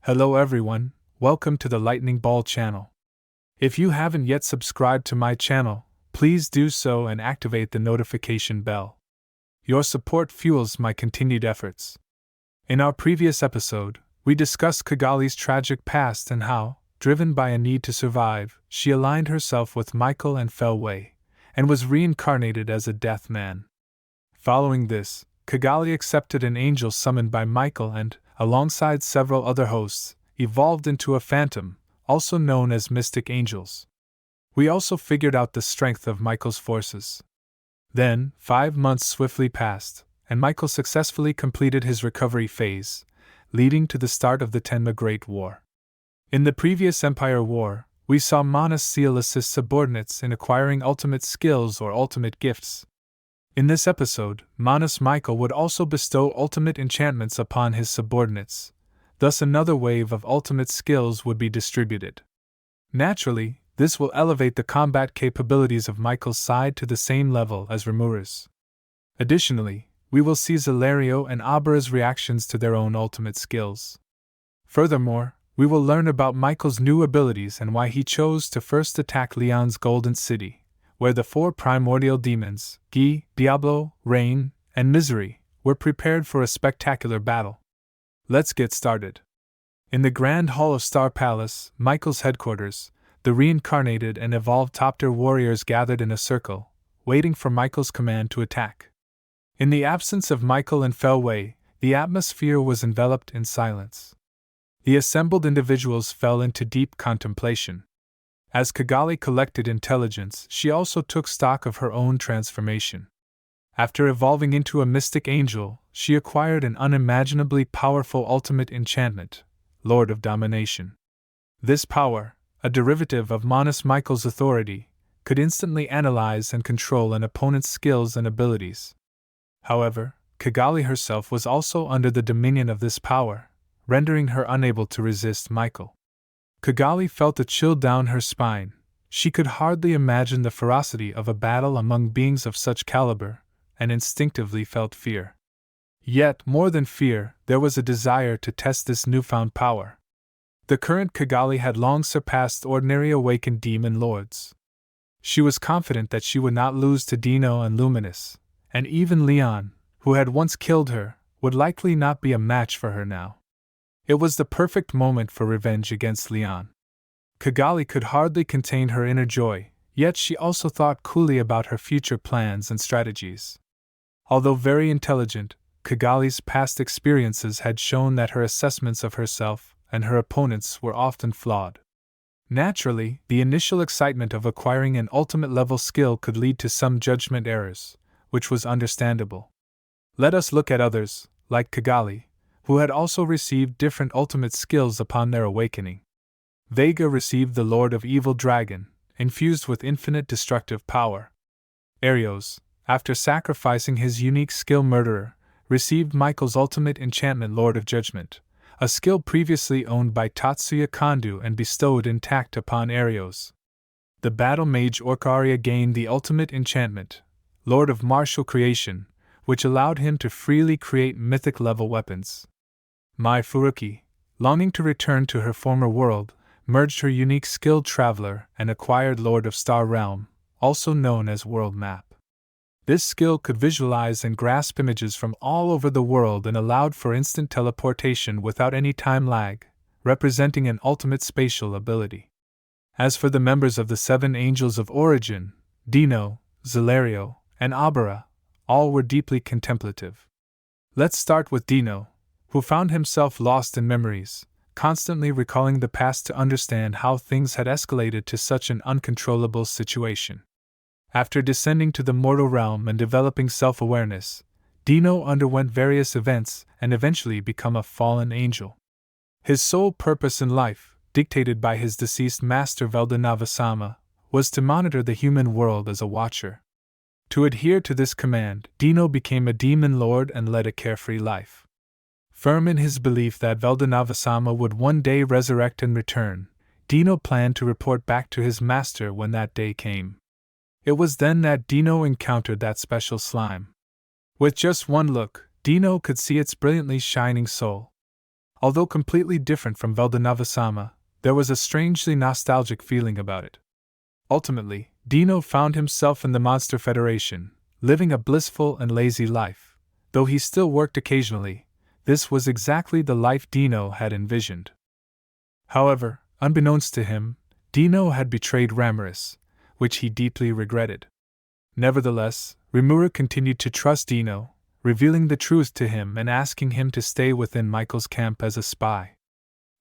Hello everyone, welcome to the Lightning Ball channel. If you haven't yet subscribed to my channel, please do so and activate the notification bell. Your support fuels my continued efforts. In our previous episode, we discussed Kagali's tragic past and how, driven by a need to survive, she aligned herself with Michael and fell away, and was reincarnated as a death man. Following this, Kagali accepted an angel summoned by Michael and, alongside several other hosts, evolved into a phantom, also known as mystic angels. We also figured out the strength of Michael's forces. Then, 5 months swiftly passed, and Michael successfully completed his recovery phase, leading to the start of the Tenma Great War. In the previous Empire War, we saw Manus Seal assist subordinates in acquiring ultimate skills or ultimate gifts. In this episode, Manus Michael would also bestow ultimate enchantments upon his subordinates, thus another wave of ultimate skills would be distributed. Naturally, this will elevate the combat capabilities of Michael's side to the same level as Rimuru's. Additionally, we will see Zalario and Obera's reactions to their own ultimate skills. Furthermore, we will learn about Michael's new abilities and why he chose to first attack Leon's Golden City, where the 4 primordial demons, Gi, Diablo, Rain, and Misery, were prepared for a spectacular battle. Let's get started. In the Grand Hall of Star Palace, Michael's headquarters, the reincarnated and evolved top-tier warriors gathered in a circle, waiting for Michael's command to attack. In the absence of Michael and Fell Wei, the atmosphere was enveloped in silence. The assembled individuals fell into deep contemplation. As Kagali collected intelligence, she also took stock of her own transformation. After evolving into a mystic angel, she acquired an unimaginably powerful ultimate enchantment, Lord of Domination. This power, a derivative of Manus Michael's authority, could instantly analyze and control an opponent's skills and abilities. However, Kagali herself was also under the dominion of this power, rendering her unable to resist Michael. Kagali felt a chill down her spine. She could hardly imagine the ferocity of a battle among beings of such caliber, and instinctively felt fear. Yet, more than fear, there was a desire to test this newfound power. The current Kagali had long surpassed ordinary awakened demon lords. She was confident that she would not lose to Dino and Luminous, and even Leon, who had once killed her, would likely not be a match for her now. It was the perfect moment for revenge against Leon. Kagali could hardly contain her inner joy, yet she also thought coolly about her future plans and strategies. Although very intelligent, Kagali's past experiences had shown that her assessments of herself and her opponents were often flawed. Naturally, the initial excitement of acquiring an ultimate-level skill could lead to some judgment errors, which was understandable. Let us look at others, like Kagali, who had also received different ultimate skills upon their awakening. Vega received the Lord of Evil Dragon, infused with infinite destructive power. Arios, after sacrificing his unique skill Murderer, received Michael's ultimate enchantment Lord of Judgment, a skill previously owned by Tatsuya Kondo and bestowed intact upon Arios. The battle mage Orcaria gained the ultimate enchantment, Lord of Martial Creation, which allowed him to freely create mythic-level weapons. Mai Furuki, longing to return to her former world, merged her unique skilled Traveler and acquired Lord of Star Realm, also known as World Map. This skill could visualize and grasp images from all over the world and allowed for instant teleportation without any time lag, representing an ultimate spatial ability. As for the members of the 7 Angels of Origin, Dino, Zalario, and Obera, all were deeply contemplative. Let's start with Dino, who found himself lost in memories, constantly recalling the past to understand how things had escalated to such an uncontrollable situation. After descending to the mortal realm and developing self-awareness, Dino underwent various events and eventually became a fallen angel. His sole purpose in life, dictated by his deceased master Veldanavasama, was to monitor the human world as a watcher. To adhere to this command, Dino became a demon lord and led a carefree life. Firm in his belief that Veldanavasama would one day resurrect and return, Dino planned to report back to his master when that day came. It was then that Dino encountered that special slime. With just one look, Dino could see its brilliantly shining soul. Although completely different from Veldanava-sama, there was a strangely nostalgic feeling about it. Ultimately, Dino found himself in the Monster Federation, living a blissful and lazy life. Though he still worked occasionally, this was exactly the life Dino had envisioned. However, unbeknownst to him, Dino had betrayed Rimuru, which he deeply regretted. Nevertheless, Rimuru continued to trust Dino, revealing the truth to him and asking him to stay within Michael's camp as a spy.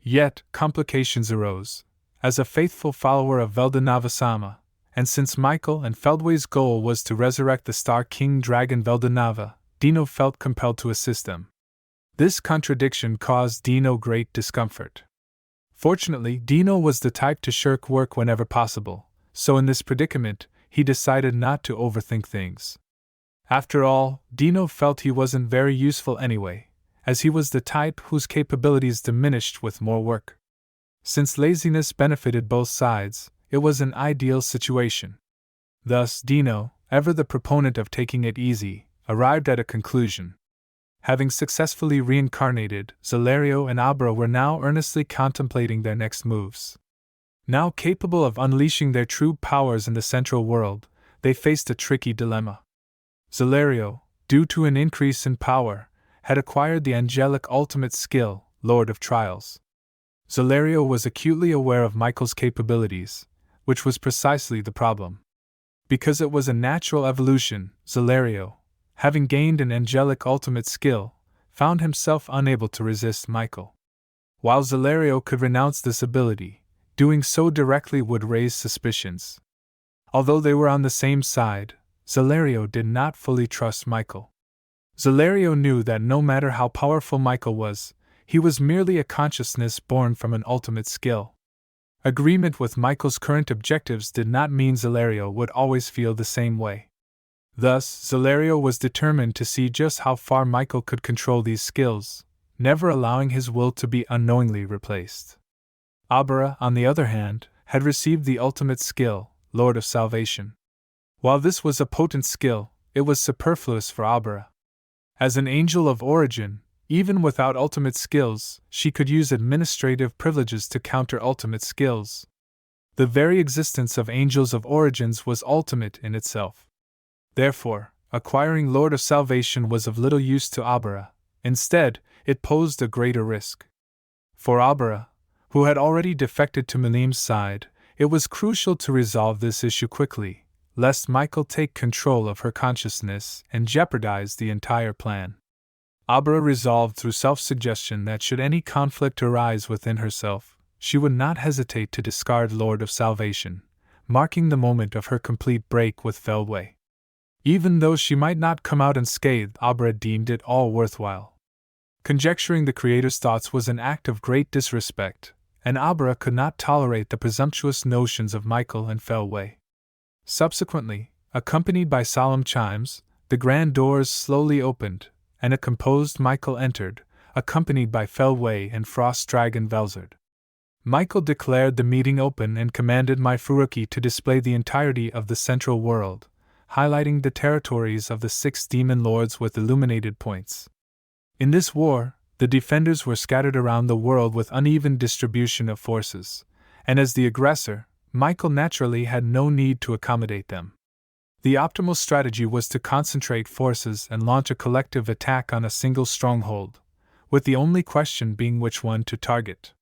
Yet, complications arose. As a faithful follower of Veldanava-sama, and since Michael and Feldway's goal was to resurrect the Star King Dragon Veldanava, Dino felt compelled to assist them. This contradiction caused Dino great discomfort. Fortunately, Dino was the type to shirk work whenever possible, so in this predicament, he decided not to overthink things. After all, Dino felt he wasn't very useful anyway, as he was the type whose capabilities diminished with more work. Since laziness benefited both sides, it was an ideal situation. Thus, Dino, ever the proponent of taking it easy, arrived at a conclusion. Having successfully reincarnated, Zalario and Obera were now earnestly contemplating their next moves. Now capable of unleashing their true powers in the central world, they faced a tricky dilemma. Zalario, due to an increase in power, had acquired the angelic ultimate skill, Lord of Trials. Zalario was acutely aware of Michael's capabilities, which was precisely the problem. Because it was a natural evolution, Zalario, having gained an angelic ultimate skill, found himself unable to resist Michael. While Zalario could renounce this ability, doing so directly would raise suspicions. Although they were on the same side, Zalario did not fully trust Michael. Zalario knew that no matter how powerful Michael was, he was merely a consciousness born from an ultimate skill. Agreement with Michael's current objectives did not mean Zalario would always feel the same way. Thus, Zalario was determined to see just how far Michael could control these skills, never allowing his will to be unknowingly replaced. Obera, on the other hand, had received the ultimate skill, Lord of Salvation. While this was a potent skill, it was superfluous for Obera. As an angel of origin, even without ultimate skills, she could use administrative privileges to counter ultimate skills. The very existence of angels of origins was ultimate in itself. Therefore, acquiring Lord of Salvation was of little use to Obera. Instead, it posed a greater risk. For Obera, who had already defected to Milim's side, it was crucial to resolve this issue quickly, lest Michael take control of her consciousness and jeopardize the entire plan. Obera resolved through self-suggestion that should any conflict arise within herself, she would not hesitate to discard Lord of Salvation, marking the moment of her complete break with Feldway. Even though she might not come out unscathed, Obera deemed it all worthwhile. Conjecturing the Creator's thoughts was an act of great disrespect, and Obera could not tolerate the presumptuous notions of Michael and Feldway. Subsequently, accompanied by solemn chimes, the grand doors slowly opened, and a composed Michael entered, accompanied by Feldway and Frost Dragon Velzard. Michael declared the meeting open and commanded my Furuki to display the entirety of the central world, highlighting the territories of the 6 demon lords with illuminated points. In this war, the defenders were scattered around the world with uneven distribution of forces, and as the aggressor, Michael naturally had no need to accommodate them. The optimal strategy was to concentrate forces and launch a collective attack on a single stronghold, with the only question being which one to target.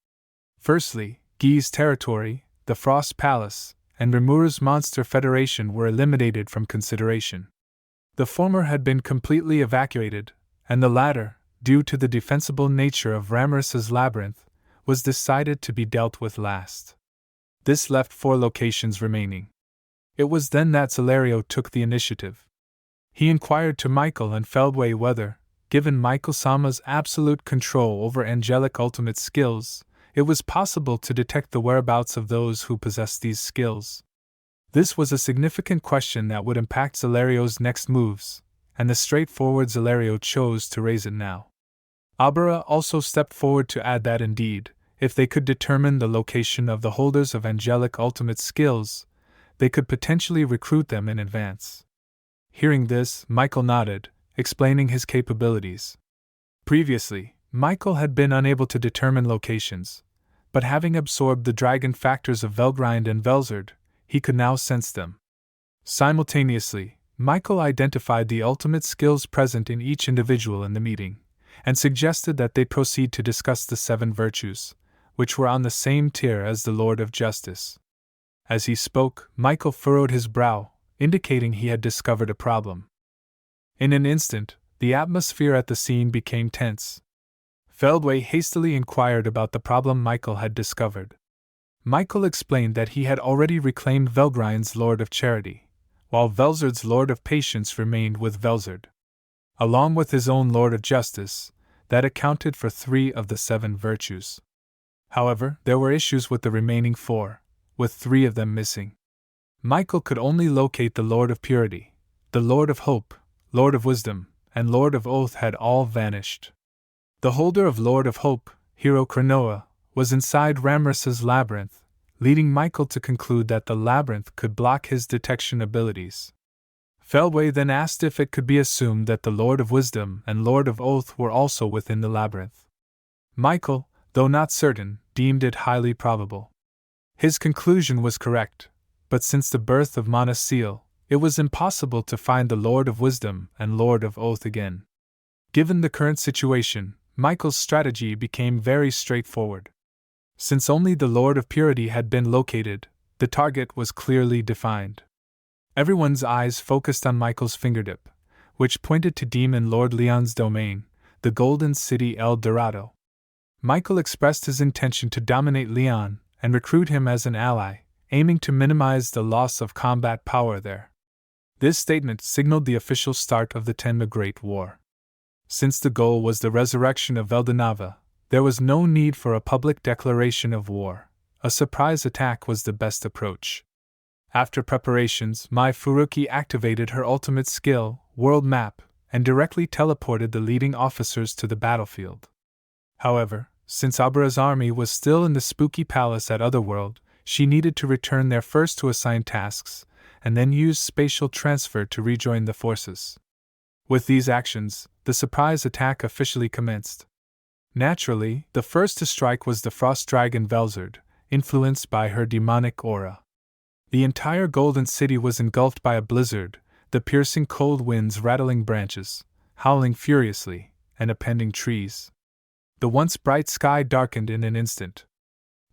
Firstly, Gi's territory, the Frost Palace, and Rimuru's Monster Federation were eliminated from consideration. The former had been completely evacuated, and the latter, due to the defensible nature of Rimurus's labyrinth, was decided to be dealt with last. This left 4 locations remaining. It was then that Zalario took the initiative. He inquired to Michael and Feldway whether, given Michael-sama's absolute control over angelic ultimate skills, it was possible to detect the whereabouts of those who possessed these skills. This was a significant question that would impact Zalario's next moves, and the straightforward Zalario chose to raise it now. Obera also stepped forward to add that indeed, if they could determine the location of the holders of angelic ultimate skills, they could potentially recruit them in advance. Hearing this, Michael nodded, explaining his capabilities. Previously, Michael had been unable to determine locations, but having absorbed the dragon factors of Velgrind and Velzard, he could now sense them. Simultaneously, Michael identified the ultimate skills present in each individual in the meeting, and suggested that they proceed to discuss the 7 virtues, which were on the same tier as the Lord of Justice. As he spoke, Michael furrowed his brow, indicating he had discovered a problem. In an instant, the atmosphere at the scene became tense. Feldway hastily inquired about the problem Michael had discovered. Michael explained that he had already reclaimed Velgrind's Lord of Charity, while Velzard's Lord of Patience remained with Velzard. Along with his own Lord of Justice, that accounted for 3 of the 7 virtues. However, there were issues with the remaining 4, with 3 of them missing. Michael could only locate the Lord of Purity, the Lord of Hope, Lord of Wisdom, and Lord of Oath had all vanished. The holder of Lord of Hope, Hero Cronoa, was inside Ramrus's labyrinth, leading Michael to conclude that the labyrinth could block his detection abilities. Feldway then asked if it could be assumed that the Lord of Wisdom and Lord of Oath were also within the labyrinth. Michael, though not certain, deemed it highly probable. His conclusion was correct, but since the birth of Mana Seal, it was impossible to find the Lord of Wisdom and Lord of Oath again. Given the current situation, Michael's strategy became very straightforward. Since only the Lord of Purity had been located, the target was clearly defined. Everyone's eyes focused on Michael's fingertip, which pointed to Demon Lord Leon's domain, the Golden City El Dorado. Michael expressed his intention to dominate Leon and recruit him as an ally, aiming to minimize the loss of combat power there. This statement signaled the official start of the Tenma Great War. Since the goal was the resurrection of Veldanava, there was no need for a public declaration of war. A surprise attack was the best approach. After preparations, Mai Furuki activated her ultimate skill, World Map, and directly teleported the leading officers to the battlefield. However, since Obera's army was still in the spooky palace at Otherworld, she needed to return there first to assign tasks, and then use spatial transfer to rejoin the forces. With these actions, the surprise attack officially commenced. Naturally, the first to strike was the frost dragon Velzard, influenced by her demonic aura. The entire Golden City was engulfed by a blizzard, the piercing cold winds rattling branches, howling furiously, and appending trees. The once bright sky darkened in an instant.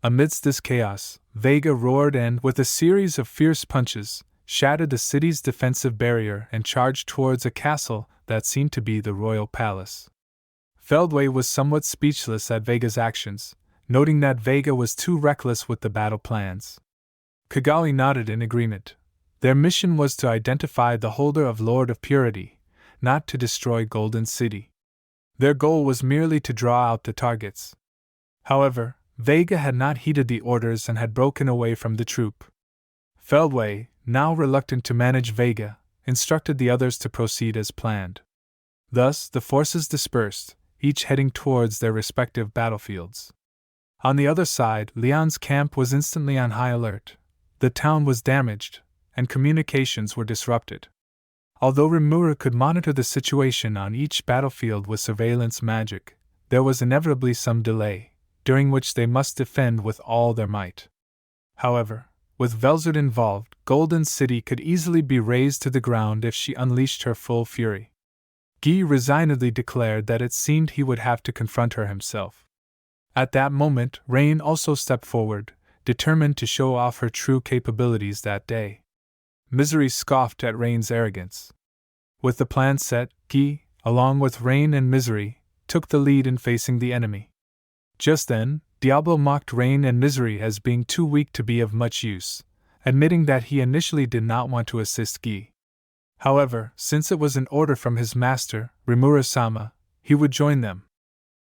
Amidst this chaos, Vega roared and, with a series of fierce punches, shattered the city's defensive barrier and charged towards a castle that seemed to be the royal palace. Feldway was somewhat speechless at Vega's actions, noting that Vega was too reckless with the battle plans. Kagali nodded in agreement. Their mission was to identify the holder of Lord of Purity, not to destroy Golden City. Their goal was merely to draw out the targets. However, Vega had not heeded the orders and had broken away from the troop. Feldway, now reluctant to manage Vega, instructed the others to proceed as planned. Thus, the forces dispersed, each heading towards their respective battlefields. On the other side, Leon's camp was instantly on high alert. The town was damaged, and communications were disrupted. Although Rimuru could monitor the situation on each battlefield with surveillance magic, there was inevitably some delay, during which they must defend with all their might. However, with Velzard involved, Golden City could easily be razed to the ground if she unleashed her full fury. Guy resignedly declared that it seemed he would have to confront her himself. At that moment, Rain also stepped forward, determined to show off her true capabilities that day. Misery scoffed at Rain's arrogance. With the plan set, Guy, along with Rain and Misery, took the lead in facing the enemy. Just then, Diablo mocked Rain and Misery as being too weak to be of much use, admitting that he initially did not want to assist Guy. However, since it was an order from his master, Rimuru-sama, he would join them.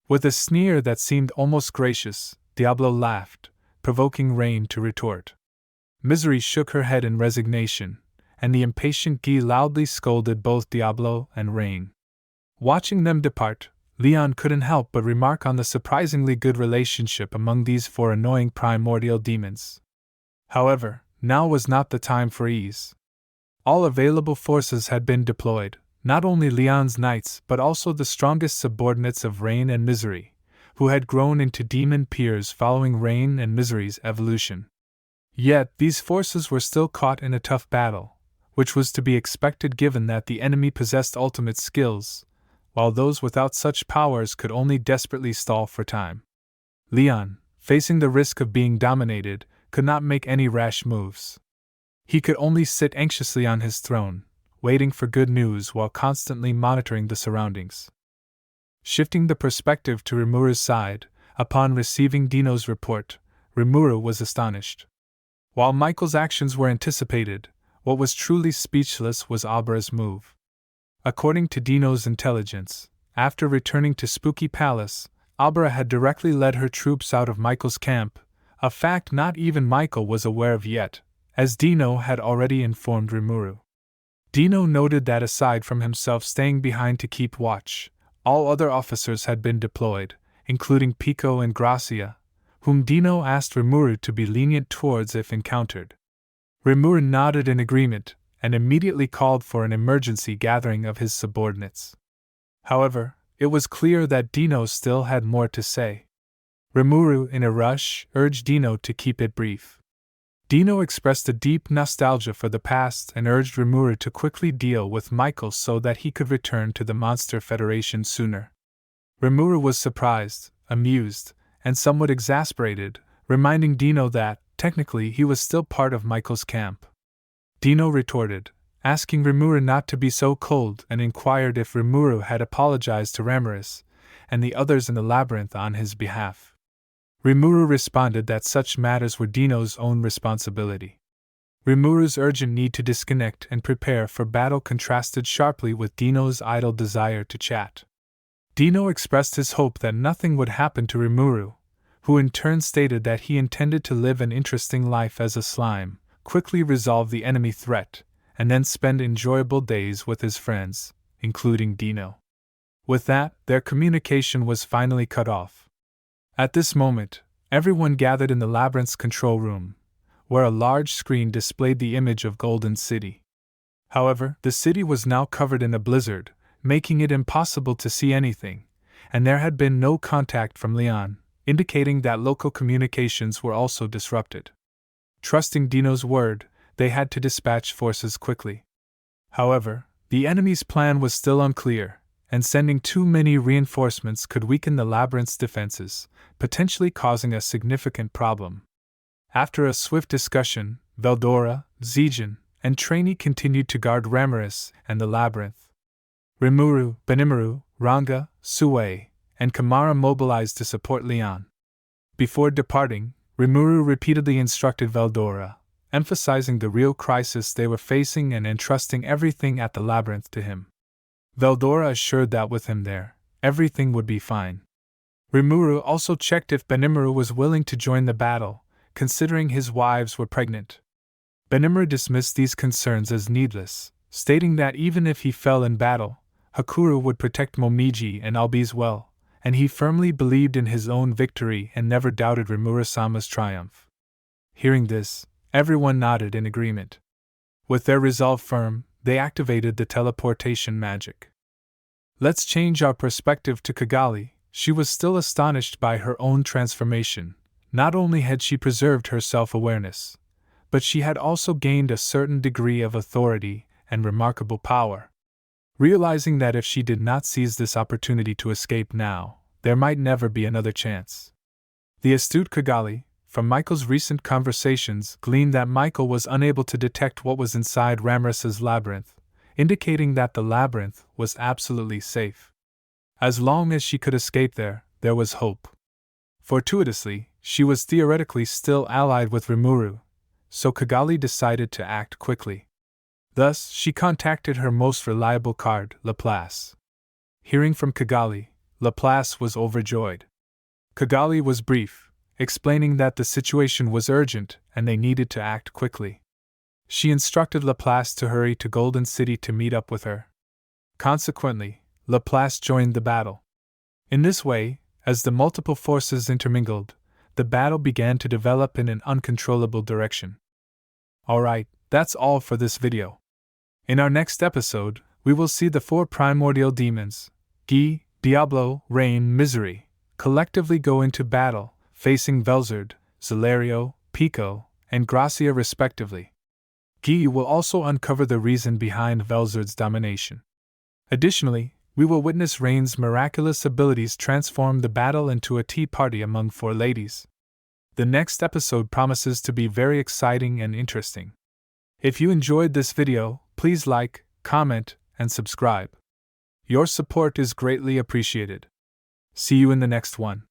With a sneer that seemed almost gracious, Diablo laughed, provoking Rain to retort. Misery shook her head in resignation, and the impatient Guy loudly scolded both Diablo and Rain. Watching them depart, Leon couldn't help but remark on the surprisingly good relationship among these 4 annoying primordial demons. However, now was not the time for ease. All available forces had been deployed, not only Leon's knights but also the strongest subordinates of Rain and Misery, who had grown into demon peers following Rain and Misery's evolution. Yet these forces were still caught in a tough battle, which was to be expected given that the enemy possessed ultimate skills, while those without such powers could only desperately stall for time. Leon, facing the risk of being dominated, could not make any rash moves. He could only sit anxiously on his throne, waiting for good news while constantly monitoring the surroundings. Shifting the perspective to Rimuru's side, upon receiving Dino's report, Rimuru was astonished. While Michael's actions were anticipated, what was truly speechless was Obera's move. According to Dino's intelligence, after returning to Spooky Palace, Obera had directly led her troops out of Michael's camp, a fact not even Michael was aware of yet, as Dino had already informed Rimuru. Dino noted that aside from himself staying behind to keep watch, all other officers had been deployed, including Pico and Gracia, whom Dino asked Rimuru to be lenient towards if encountered. Rimuru nodded in agreement, and immediately called for an emergency gathering of his subordinates. However, it was clear that Dino still had more to say. Rimuru, in a rush, urged Dino to keep it brief. Dino expressed a deep nostalgia for the past and urged Rimuru to quickly deal with Michael so that he could return to the Monster Federation sooner. Rimuru was surprised, amused, and somewhat exasperated, reminding Dino that, technically, he was still part of Michael's camp. Dino retorted, asking Rimuru not to be so cold, and inquired if Rimuru had apologized to Ramirez and the others in the labyrinth on his behalf. Rimuru responded that such matters were Dino's own responsibility. Rimuru's urgent need to disconnect and prepare for battle contrasted sharply with Dino's idle desire to chat. Dino expressed his hope that nothing would happen to Rimuru, who in turn stated that he intended to live an interesting life as a slime, quickly resolve the enemy threat, and then spend enjoyable days with his friends, including Dino. With that, their communication was finally cut off. At this moment, everyone gathered in the labyrinth's control room, where a large screen displayed the image of Golden City. However, the city was now covered in a blizzard, making it impossible to see anything, and there had been no contact from Leon, indicating that local communications were also disrupted. Trusting Dino's word, they had to dispatch forces quickly. However, the enemy's plan was still unclear, and sending too many reinforcements could weaken the labyrinth's defenses, potentially causing a significant problem. After a swift discussion, Veldora, Zijin, and Trainee continued to guard Ramirez and the labyrinth. Rimuru, Benimaru, Ranga, Sue, and Kamara mobilized to support Leon. Before departing, Rimuru repeatedly instructed Veldora, emphasizing the real crisis they were facing and entrusting everything at the labyrinth to him. Veldora assured that with him there, everything would be fine. Rimuru also checked if Benimaru was willing to join the battle, considering his wives were pregnant. Benimaru dismissed these concerns as needless, stating that even if he fell in battle, Hakuru would protect Momiji and Albi's well, and he firmly believed in his own victory and never doubted Rimuru-sama's triumph. Hearing this, everyone nodded in agreement. With their resolve firm, they activated the teleportation magic. Let's change our perspective to Kagali. She was still astonished by her own transformation. Not only had she preserved her self-awareness, but she had also gained a certain degree of authority and remarkable power. Realizing that if she did not seize this opportunity to escape now, there might never be another chance. The astute Kagali, from Michael's recent conversations, gleaned that Michael was unable to detect what was inside Ramirez's labyrinth, indicating that the labyrinth was absolutely safe. As long as she could escape there was hope. Fortuitously, she was theoretically still allied with Rimuru, so Kagali decided to act quickly. Thus, she contacted her most reliable card, Laplace. Hearing from Kagali, Laplace was overjoyed. Kagali was brief, explaining that the situation was urgent and they needed to act quickly. She instructed Laplace to hurry to Golden City to meet up with her. Consequently, Laplace joined the battle. In this way, as the multiple forces intermingled, the battle began to develop in an uncontrollable direction. Alright, that's all for this video. In our next episode, we will see the four primordial demons, Gi, Diablo, Rain, Misery, collectively go into battle, facing Velzard, Zalario, Pico, and Gracia respectively. Gi will also uncover the reason behind Velzard's domination. Additionally, we will witness Rain's miraculous abilities transform the battle into a tea party among four ladies. The next episode promises to be very exciting and interesting. If you enjoyed this video, please like, comment, and subscribe. Your support is greatly appreciated. See you in the next one.